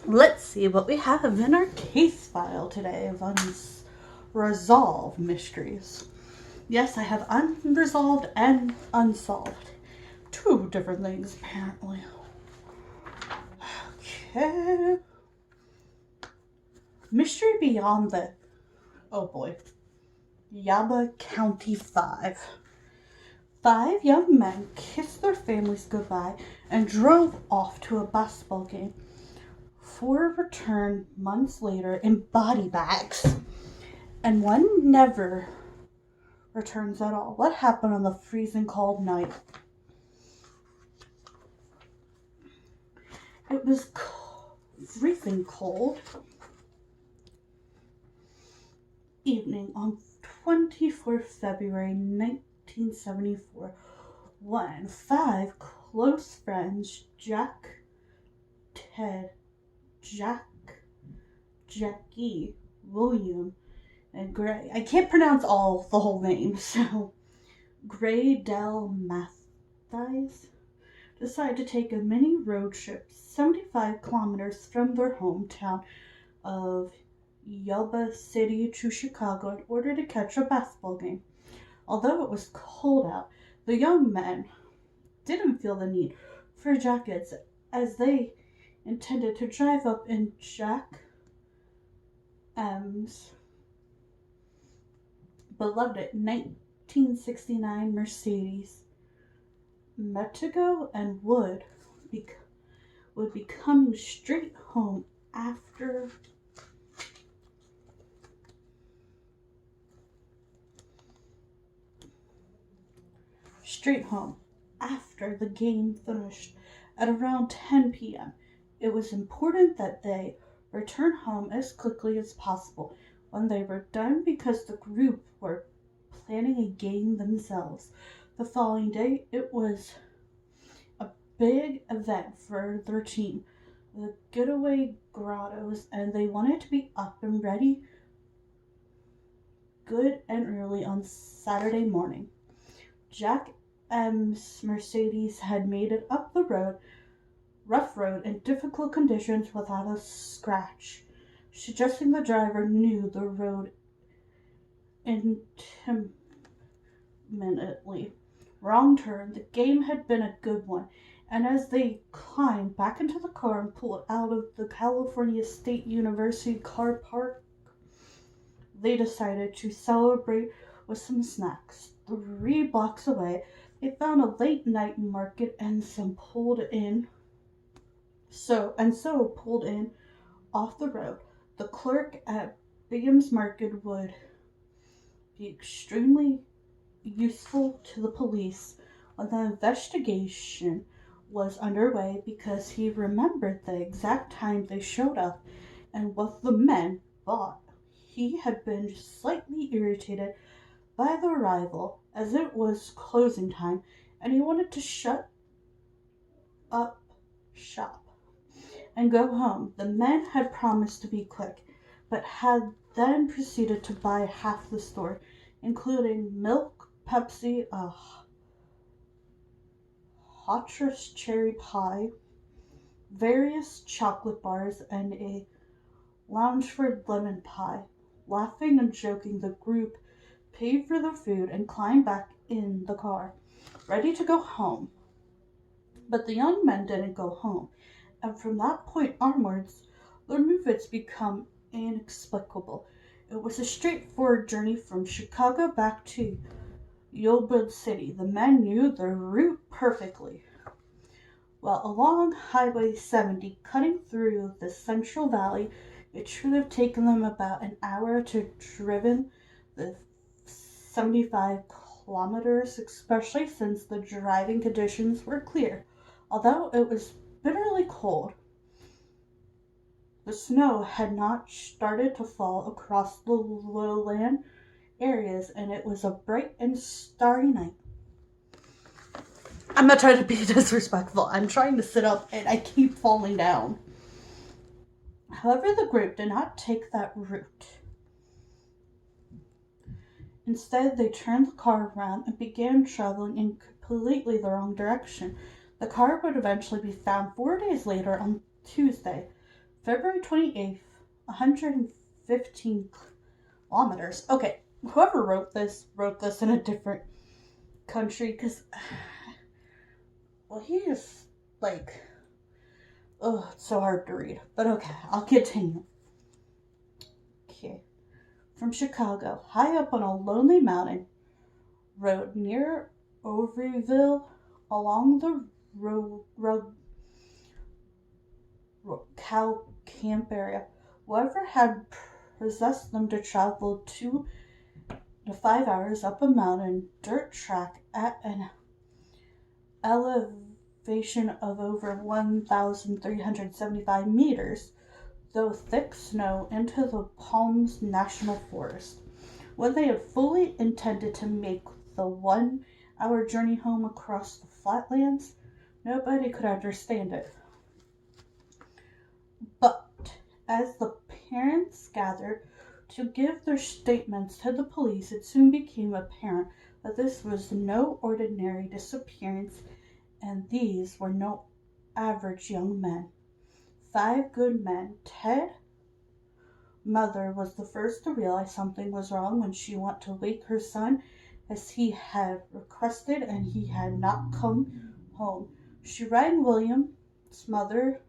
Let's see what we have in our case file today of unresolved mysteries. Yes, I have unresolved and unsolved. Two different things, apparently. Okay. Mystery Beyond the... Oh boy. YUBA County 5. 5 young men kissed their families goodbye and drove off to a basketball game. 4 returned months later in body bags, and one never returns at all. What happened on the freezing cold night? It was freezing cold evening on 24th February 1974 when 5 close friends, Jackie, William, and Gray. I can't pronounce the whole name, so Gray Del Mathies decided to take a mini road trip 75 kilometers from their hometown of Yuba City to Chicago in order to catch a basketball game. Although it was cold out, the young men didn't feel the need for jackets as they intended to drive up in Jack M's beloved 1969 Mercedes Metigo and would be coming straight home after the game finished at around 10 p.m. It was important that they return home as quickly as possible when they were done because the group were planning a game themselves. The following day, it was a big event for their team, the Getaway Grottos, and they wanted to be up and ready good and early on Saturday morning. Jack M's Mercedes had made it up the rough road in difficult conditions without a scratch, suggesting the driver knew the road intimately. Wrong turn. The game had been a good one, and as they climbed back into the car and pulled out of the California State University car park, they decided to celebrate with some snacks. 3 blocks away, they found a late night market and pulled in off the road. The clerk at Bingham's Market would be extremely useful to the police when the investigation was underway because he remembered the exact time they showed up and what the men bought. He had been slightly irritated by the arrival as it was closing time and he wanted to shut up shop and go home. The men had promised to be quick, but had then proceeded to buy half the store, including milk, Pepsi, a Hotchkiss cherry pie, various chocolate bars, and a Loungeford lemon pie. Laughing and joking, the group paid for their food and climbed back in the car, ready to go home. But the young men didn't go home, and from that point onwards, their movements become inexplicable. It was a straightforward journey from Chicago back to Yuba City. The men knew their route perfectly. Well, along Highway 70, cutting through the Central Valley, it should have taken them about an hour to driven the 75 kilometers, especially since the driving conditions were clear. Although it was bitterly cold, the snow had not started to fall across the lowland areas, and it was a bright and starry night. I'm not trying to be disrespectful. I'm trying to sit up and I keep falling down. However, the group did not take that route. Instead, they turned the car around and began traveling in completely the wrong direction. The car would eventually be found 4 days later on Tuesday, February 28th, 115 kilometers. Okay, whoever wrote this in a different country because, well, he is like, oh, it's so hard to read. But okay, I'll continue. Okay. From Chicago, high up on a lonely mountain road near Overville, along the cow camp area, whoever had possessed them to travel 2 to 5 hours up a mountain dirt track at an elevation of over 1,375 meters through thick snow into the Palms National Forest. When they had fully intended to make the 1 hour journey home across the flatlands, nobody could understand it. But as the parents gathered to give their statements to the police, it soon became apparent that this was no ordinary disappearance, and these were no average young men. 5 good men. Ted's mother was the first to realize something was wrong when she went to wake her son as he had requested, and he had not come home. She rang William's mother,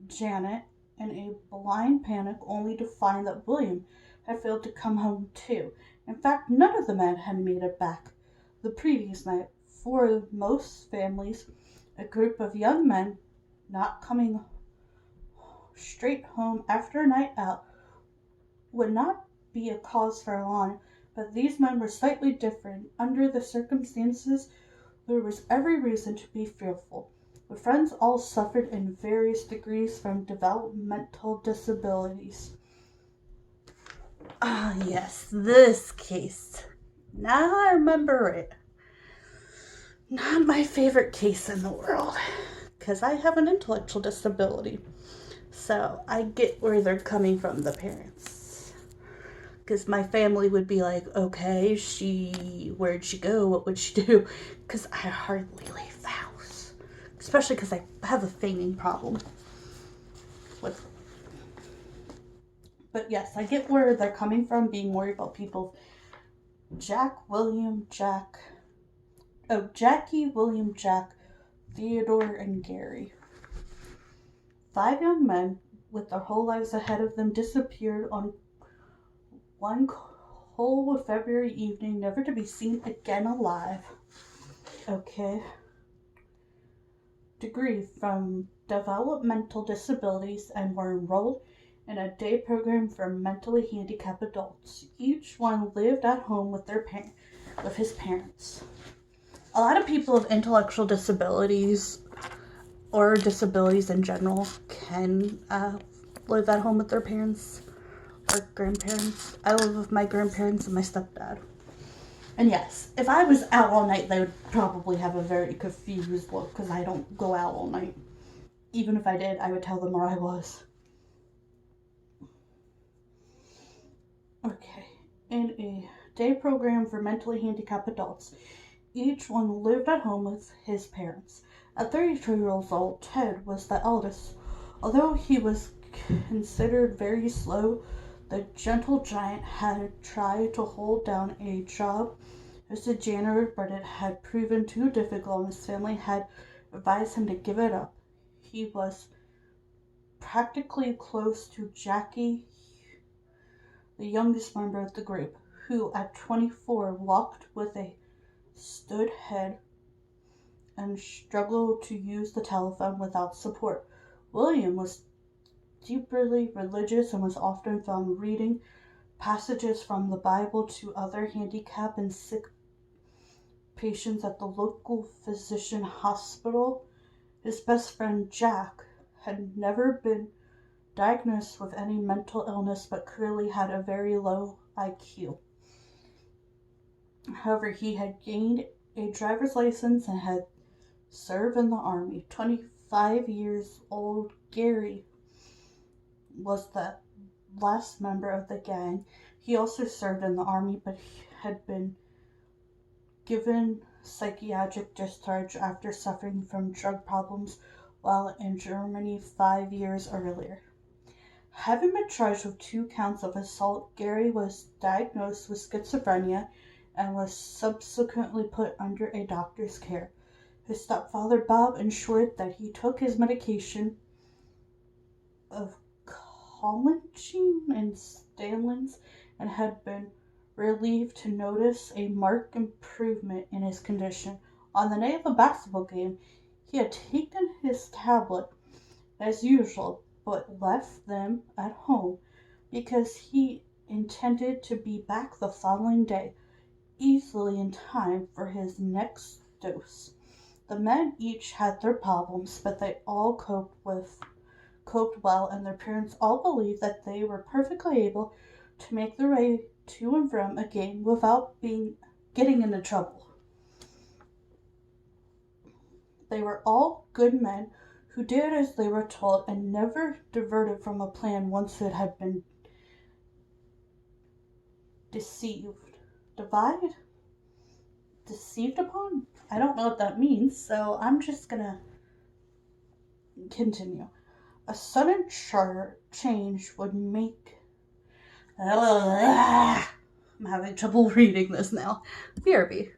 Janet, in a blind panic, only to find that William had failed to come home too. In fact, none of the men had made it back the previous night. For most families, a group of young men not coming straight home after a night out would not be a cause for alarm, but these men were slightly different. Under the circumstances, there was every reason to be fearful. The friends all suffered in various degrees from developmental disabilities. Ah, yes, this case. Now I remember it. Not my favorite case in the world, because I have an intellectual disability. So I get where they're coming from, the parents. Because my family would be like, okay, where'd she go? What would she do? Because I hardly leave the house. Especially because I have a fainting problem. But yes, I get where they're coming from, being worried about people. Jackie, William, Jack, Theodore, and Gary. 5 young men with their whole lives ahead of them disappeared on one cold February evening, never to be seen again alive. Okay. Degree from developmental disabilities and were enrolled in a day program for mentally handicapped adults. Each one lived at home with his parents. A lot of people with intellectual disabilities or disabilities in general can live at home with their parents or grandparents. I live with my grandparents and my stepdad. And yes, if I was out all night, they would probably have a very confused look because I don't go out all night. Even if I did, I would tell them where I was. Okay. In a day program for mentally handicapped adults, each one lived at home with his parents. At 32 years old, Ted was the eldest. Although he was considered very slow, the gentle giant had tried to hold down a job as a janitor, but it had proven too difficult, and his family had advised him to give it up. He was practically close to Jackie, the youngest member of the group, who at 24 walked with a stood head and struggled to use the telephone without support. William was deeply religious and was often found reading passages from the Bible to other handicapped and sick patients at the local physician hospital. His best friend Jack had never been diagnosed with any mental illness but clearly had a very low IQ. However, he had gained a driver's license and had served in the Army. 25 years old Gary was the last member of the gang. He also served in the Army, but he had been given psychiatric discharge after suffering from drug problems while in Germany 5 years earlier. Having been charged with 2 counts of assault, Gary was diagnosed with schizophrenia and was subsequently put under a doctor's care. His stepfather, Bob, ensured that he took his medication of collagen and stalins and had been relieved to notice a marked improvement in his condition. On the night of the basketball game, he had taken his tablet as usual, but left them at home because he intended to be back the following day, easily in time for his next dose. The men each had their problems, but they all coped well, and their parents all believed that they were perfectly able to make their way to and from a game without getting into trouble. They were all good men who did as they were told and never diverted from a plan once it had been deceived upon. I don't know what that means, so I'm just gonna continue. A sudden change would make. I'm having trouble reading this now. BRB.